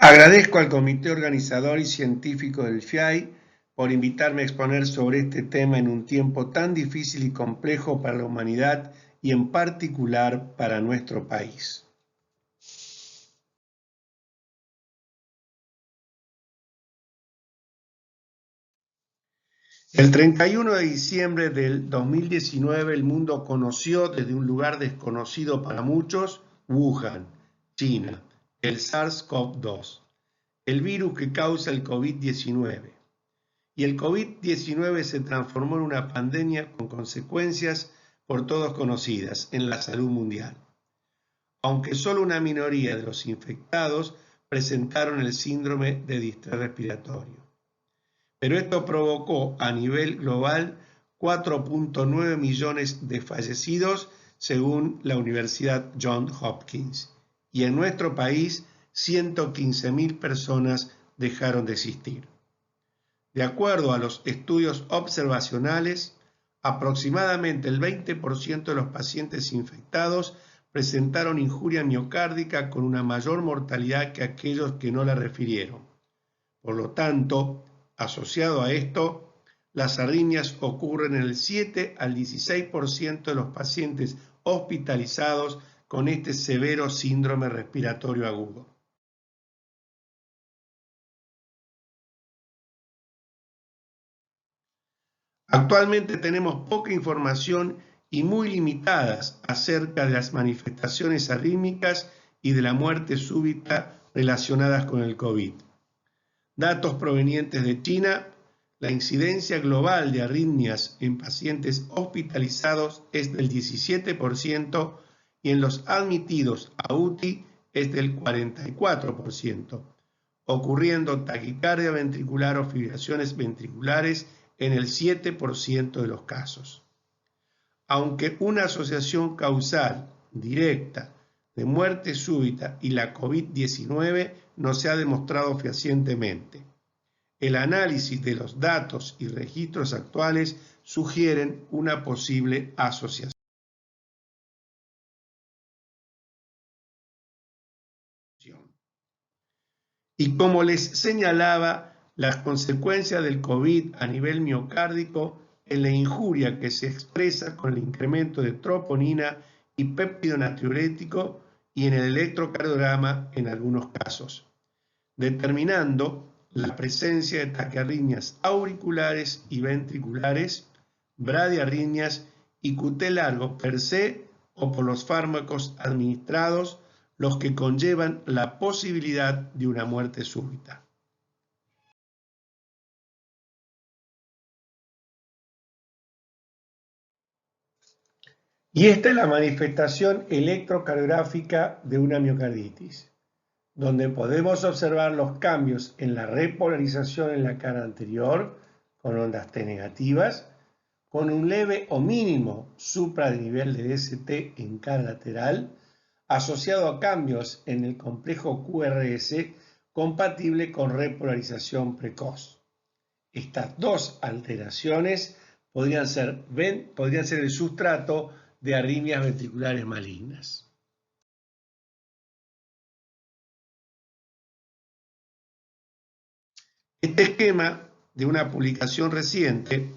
Agradezco al comité organizador y científico del FIAI por invitarme a exponer sobre este tema en un tiempo tan difícil y complejo para la humanidad y en particular para nuestro país. El 31 de diciembre del 2019 el mundo conoció desde un lugar desconocido para muchos, Wuhan, China, el SARS-CoV-2, el virus que causa el COVID-19. Y el COVID-19 se transformó en una pandemia con consecuencias por todos conocidas en la salud mundial, aunque solo una minoría de los infectados presentaron el síndrome de distrés respiratorio. Pero esto provocó a nivel global 4.9 millones de fallecidos según la Universidad Johns Hopkins, y en nuestro país 115.000 personas dejaron de existir. De acuerdo a los estudios observacionales, aproximadamente el 20% de los pacientes infectados presentaron injuria miocárdica con una mayor mortalidad que aquellos que no la refirieron. Por lo tanto, asociado a esto, las arritmias ocurren en el 7 al 16% de los pacientes hospitalizados con este severo síndrome respiratorio agudo. Actualmente tenemos poca información y muy limitadas acerca de las manifestaciones arrítmicas y de la muerte súbita relacionadas con el COVID. Datos provenientes de China, la incidencia global de arritmias en pacientes hospitalizados es del 17% y en los admitidos a UTI es del 44%, ocurriendo taquicardia ventricular o fibrilaciones ventriculares en el 7% de los casos. Aunque una asociación causal directa de muerte súbita y la COVID-19 no se ha demostrado fehacientemente, el análisis de los datos y registros actuales sugieren una posible asociación. Y como les señalaba, las consecuencias del COVID a nivel miocárdico en la injuria que se expresa con el incremento de troponina y péptido natriurético y en el electrocardiograma en algunos casos, determinando la presencia de taquiarritmias auriculares y ventriculares, bradiarritmias y QT largo per se o por los fármacos administrados, los que conllevan la posibilidad de una muerte súbita. Y esta es la manifestación electrocardiográfica de una miocarditis, donde podemos observar los cambios en la repolarización en la cara anterior, con ondas T negativas, con un leve o mínimo supradenivel de DST en cara lateral, asociado a cambios en el complejo QRS compatible con repolarización precoz. Estas dos alteraciones podrían ser el sustrato de arritmias ventriculares malignas. Este esquema de una publicación reciente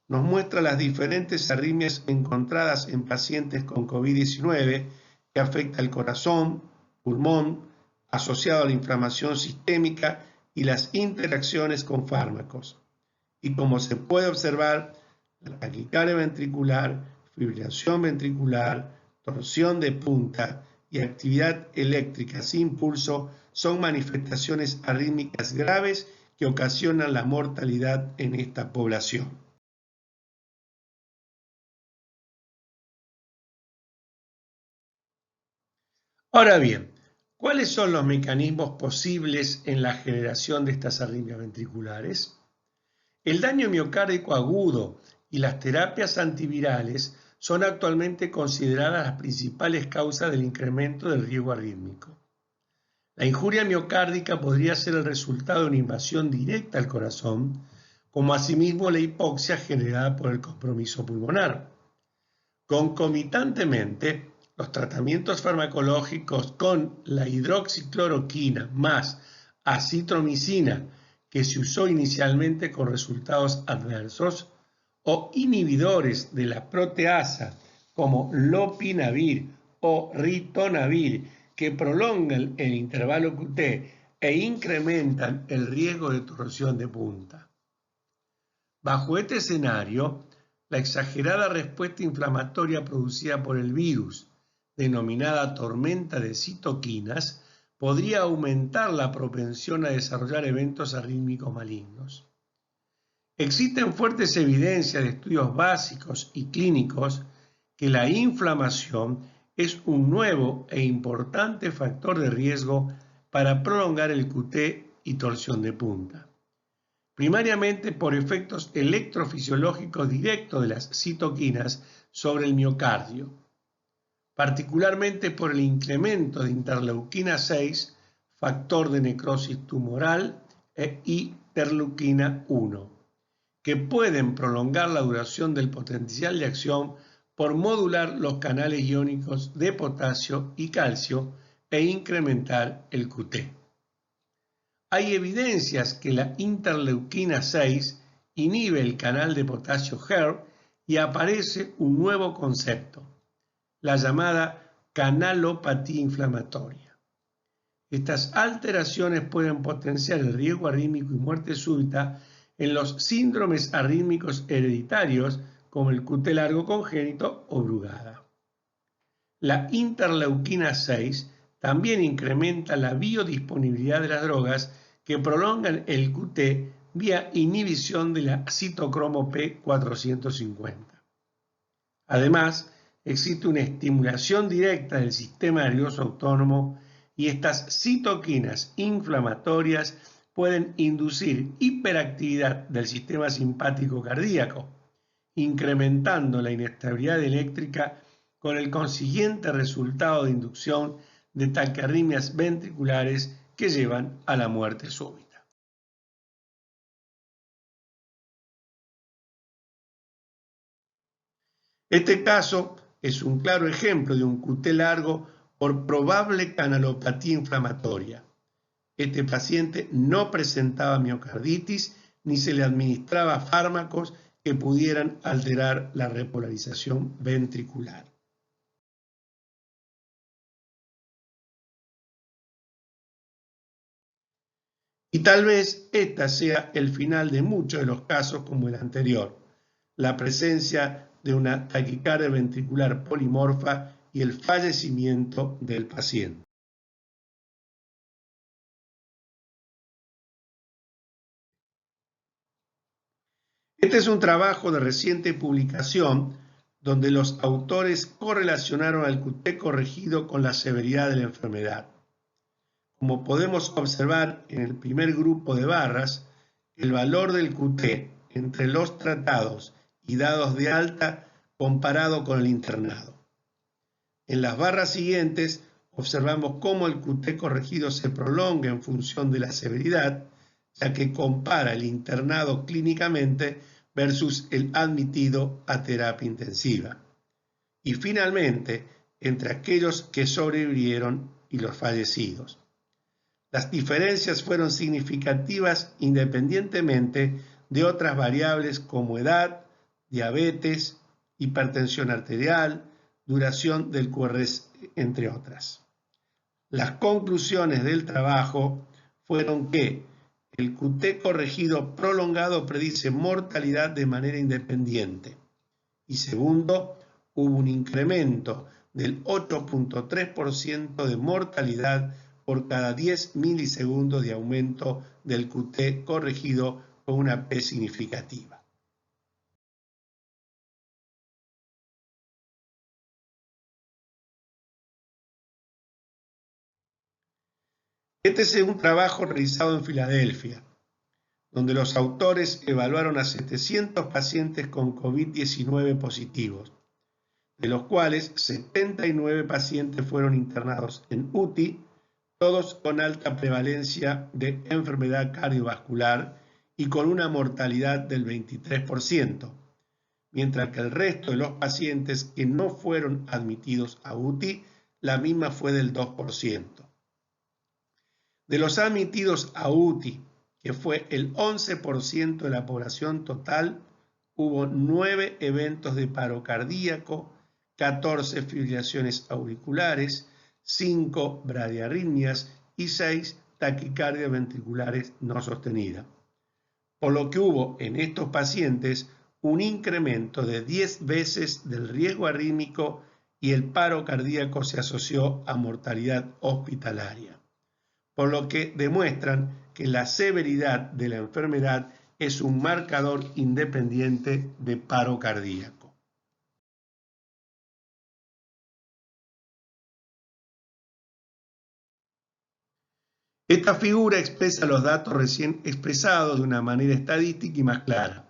nos muestra las diferentes arritmias encontradas en pacientes con COVID-19 que afecta el corazón, pulmón, asociado a la inflamación sistémica y las interacciones con fármacos. Y como se puede observar, la taquicardia ventricular, fibrilación ventricular, torsión de punta y actividad eléctrica sin pulso son manifestaciones arrítmicas graves que ocasionan la mortalidad en esta población. Ahora bien, ¿cuáles son los mecanismos posibles en la generación de estas arritmias ventriculares? El daño miocárdico agudo y las terapias antivirales son actualmente consideradas las principales causas del incremento del riesgo arrítmico. La injuria miocárdica podría ser el resultado de una invasión directa al corazón, como asimismo la hipoxia generada por el compromiso pulmonar. Concomitantemente, los tratamientos farmacológicos con la hidroxicloroquina más acitromicina, que se usó inicialmente con resultados adversos, o inhibidores de la proteasa como lopinavir o ritonavir, que prolongan el intervalo QT e incrementan el riesgo de torsión de punta. Bajo este escenario, la exagerada respuesta inflamatoria producida por el virus, denominada tormenta de citoquinas, podría aumentar la propensión a desarrollar eventos arrítmicos malignos. Existen fuertes evidencias de estudios básicos y clínicos que la inflamación es un nuevo e importante factor de riesgo para prolongar el QT y torsión de punta, primariamente por efectos electrofisiológicos directos de las citoquinas sobre el miocardio, particularmente por el incremento de interleuquina 6, factor de necrosis tumoral, e interleuquina 1, que pueden prolongar la duración del potencial de acción por modular los canales iónicos de potasio y calcio e incrementar el QT. Hay evidencias que la interleuquina 6 inhibe el canal de potasio HER y aparece un nuevo concepto, la llamada canalopatía inflamatoria. Estas alteraciones pueden potenciar el riesgo arrítmico y muerte súbita en los síndromes arrítmicos hereditarios como el QT largo congénito o Brugada. La interleuquina 6 también incrementa la biodisponibilidad de las drogas que prolongan el QT vía inhibición de la citocromo P450. Además, existe una estimulación directa del sistema nervioso autónomo y estas citoquinas inflamatorias pueden inducir hiperactividad del sistema simpático cardíaco, incrementando la inestabilidad eléctrica con el consiguiente resultado de inducción de taquiarritmias ventriculares que llevan a la muerte súbita. Este caso es un claro ejemplo de un QT largo por probable canalopatía inflamatoria. Este paciente no presentaba miocarditis ni se le administraba fármacos que pudieran alterar la repolarización ventricular. Y tal vez este sea el final de muchos de los casos como el anterior, la presencia de una taquicardia ventricular polimorfa y el fallecimiento del paciente. Este es un trabajo de reciente publicación donde los autores correlacionaron al QT corregido con la severidad de la enfermedad. Como podemos observar en el primer grupo de barras, el valor del QT entre los tratados y dados de alta comparado con el internado. En las barras siguientes observamos cómo el QT corregido se prolonga en función de la severidad, ya que compara el internado clínicamente versus el admitido a terapia intensiva. Y finalmente, entre aquellos que sobrevivieron y los fallecidos. Las diferencias fueron significativas independientemente de otras variables como edad, diabetes, hipertensión arterial, duración del QRS, entre otras. Las conclusiones del trabajo fueron que el QT corregido prolongado predice mortalidad de manera independiente. Y segundo, hubo un incremento del 8.3% de mortalidad por cada 10 milisegundos de aumento del QT corregido con una P significativa. Este es un trabajo realizado en Filadelfia, donde los autores evaluaron a 700 pacientes con COVID-19 positivos, de los cuales 79 pacientes fueron internados en UTI, todos con alta prevalencia de enfermedad cardiovascular y con una mortalidad del 23%, mientras que el resto de los pacientes que no fueron admitidos a UTI, la misma fue del 2%. De los admitidos a UTI, que fue el 11% de la población total, hubo 9 eventos de paro cardíaco, 14 fibrilaciones auriculares, 5 bradiarritmias y 6 taquicardias ventriculares no sostenidas. Por lo que hubo en estos pacientes un incremento de 10 veces del riesgo arrítmico y el paro cardíaco se asoció a mortalidad hospitalaria, por lo que demuestran que la severidad de la enfermedad es un marcador independiente de paro cardíaco. Esta figura expresa los datos recién expresados de una manera estadística y más clara.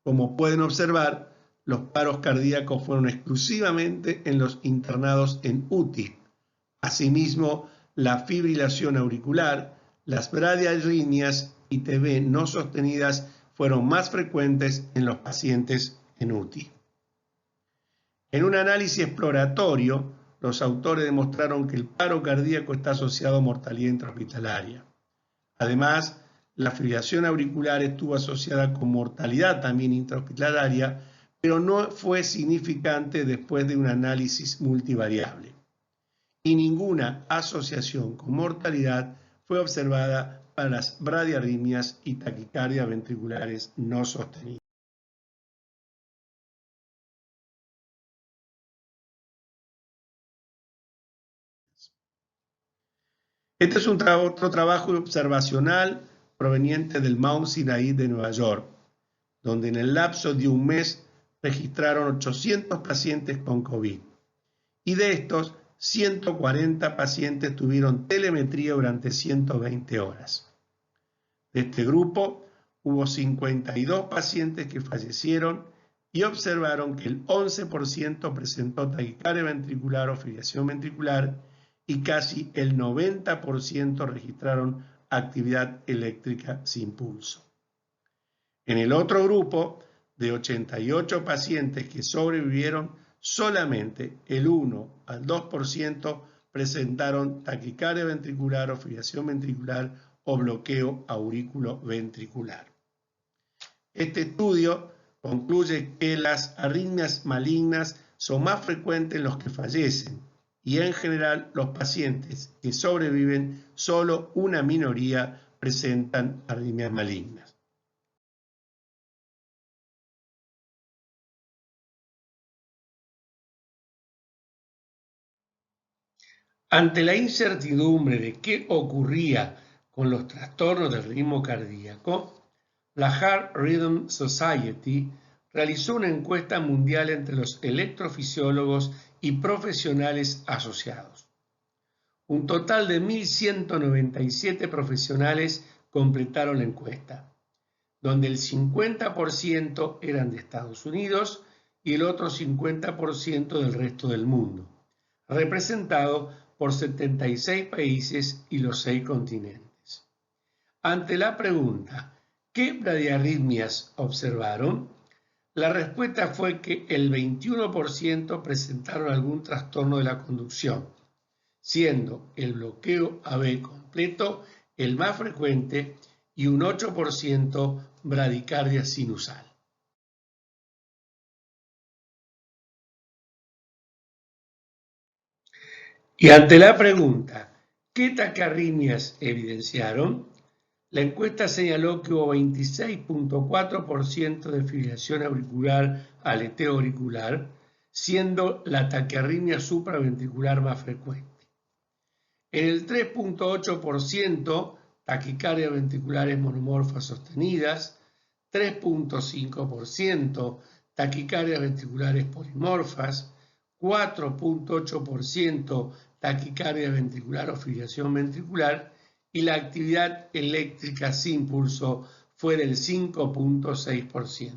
Como pueden observar, los paros cardíacos fueron exclusivamente en los internados en UTI. Asimismo, la fibrilación auricular, las bradiarritmias y TB no sostenidas fueron más frecuentes en los pacientes en UTI. En un análisis exploratorio, los autores demostraron que el paro cardíaco está asociado a mortalidad intrahospitalaria. Además, la fibrilación auricular estuvo asociada con mortalidad también intrahospitalaria, pero no fue significante después de un análisis multivariable. Y ninguna asociación con mortalidad fue observada para las bradiarritmias y taquicardias ventriculares no sostenidas. Este es otro trabajo observacional proveniente del Mount Sinai de Nueva York, donde en el lapso de un mes registraron 800 pacientes con COVID. Y de estos, 140 pacientes tuvieron telemetría durante 120 horas. De este grupo, hubo 52 pacientes que fallecieron y observaron que el 11% presentó taquicardia ventricular o fibrilación ventricular y casi el 90% registraron actividad eléctrica sin pulso. En el otro grupo, de 88 pacientes que sobrevivieron, solamente el 1 al 2% presentaron taquicardia ventricular o fibrilación ventricular o bloqueo auriculoventricular. Este estudio concluye que las arritmias malignas son más frecuentes en los que fallecen y en general los pacientes que sobreviven, solo una minoría presentan arritmias malignas. Ante la incertidumbre de qué ocurría con los trastornos del ritmo cardíaco, la Heart Rhythm Society realizó una encuesta mundial entre los electrofisiólogos y profesionales asociados. Un total de 1.197 profesionales completaron la encuesta, donde el 50% eran de Estados Unidos y el otro 50% del resto del mundo, representado por 76 países y los 6 continentes. Ante la pregunta, ¿qué bradiarritmias observaron? La respuesta fue que el 21% presentaron algún trastorno de la conducción, siendo el bloqueo AB completo el más frecuente y un 8% bradicardia sinusal. Y ante la pregunta, ¿qué taquiarritmias evidenciaron? La encuesta señaló que hubo 26.4% de fibrilación auricular, aleteo auricular, siendo la taquiarritmia supraventricular más frecuente. En el 3.8%, taquicardias ventriculares monomorfas sostenidas, 3.5% taquicardias ventriculares polimorfas, 4.8% taquicardia ventricular o fibrilación ventricular y la actividad eléctrica sin pulso fue del 5.6%.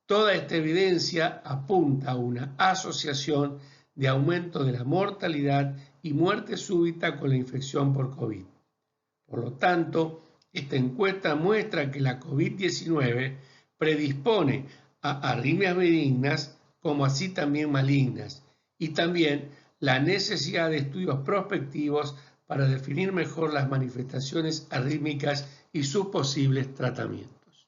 Toda esta evidencia apunta a una asociación de aumento de la mortalidad y muerte súbita con la infección por COVID. Por lo tanto, esta encuesta muestra que la COVID-19 predispone a arritmias benignas como así también malignas, y también la necesidad de estudios prospectivos para definir mejor las manifestaciones arrítmicas y sus posibles tratamientos.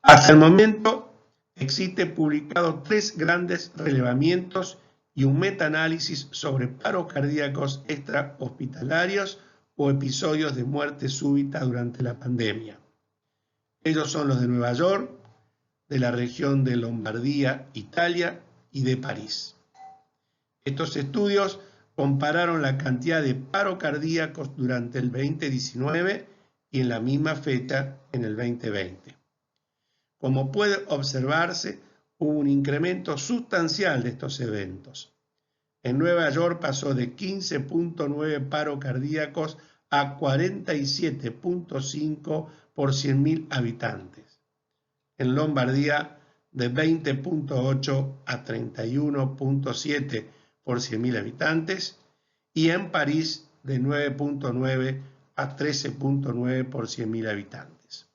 Hasta el momento existen publicados 3 grandes relevamientos y un metaanálisis sobre paros cardíacos extrahospitalarios o episodios de muerte súbita durante la pandemia. Ellos son los de Nueva York, de la región de Lombardía, Italia, y de París. Estos estudios compararon la cantidad de paros cardíacos durante el 2019 y en la misma fecha en el 2020. Como puede observarse, hubo un incremento sustancial de estos eventos. En Nueva York pasó de 15.9 paros cardíacos a 47.5 por 100.000 habitantes. En Lombardía, de 20.8 a 31.7 por 100.000 habitantes. Y en París, de 9.9 a 13.9 por 100.000 habitantes.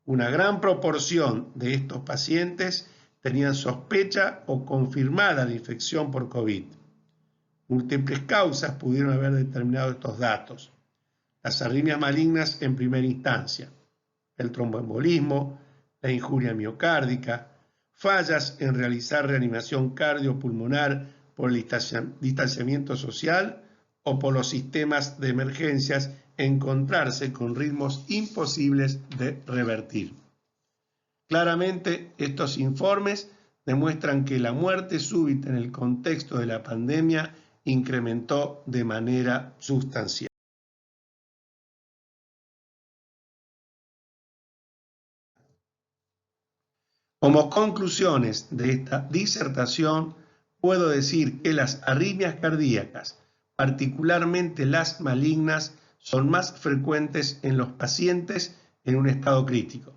Una gran proporción de estos pacientes tenían sospecha o confirmada la infección por COVID. Múltiples causas pudieron haber determinado estos datos. Las arritmias malignas en primera instancia, el tromboembolismo, la injuria miocárdica, fallas en realizar reanimación cardiopulmonar por el distanciamiento social o por los sistemas de emergencias encontrarse con ritmos imposibles de revertir. Claramente, estos informes demuestran que la muerte súbita en el contexto de la pandemia incrementó de manera sustancial. Como conclusiones de esta disertación, puedo decir que las arritmias cardíacas, particularmente las malignas, son más frecuentes en los pacientes en un estado crítico.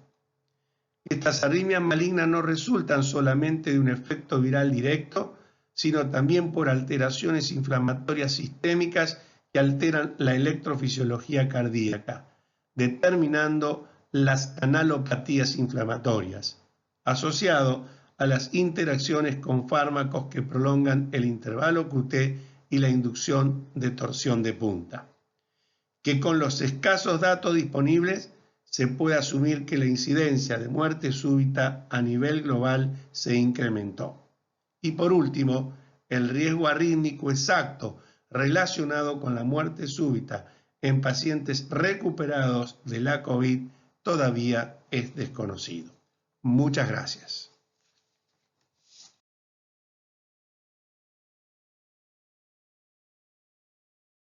Estas arritmias malignas no resultan solamente de un efecto viral directo, sino también por alteraciones inflamatorias sistémicas que alteran la electrofisiología cardíaca, determinando las canalopatías inflamatorias, asociado a las interacciones con fármacos que prolongan el intervalo QT y la inducción de torsión de punta. Que con los escasos datos disponibles se puede asumir que la incidencia de muerte súbita a nivel global se incrementó. Y por último, el riesgo arrítmico exacto relacionado con la muerte súbita en pacientes recuperados de la COVID todavía es desconocido. Muchas gracias.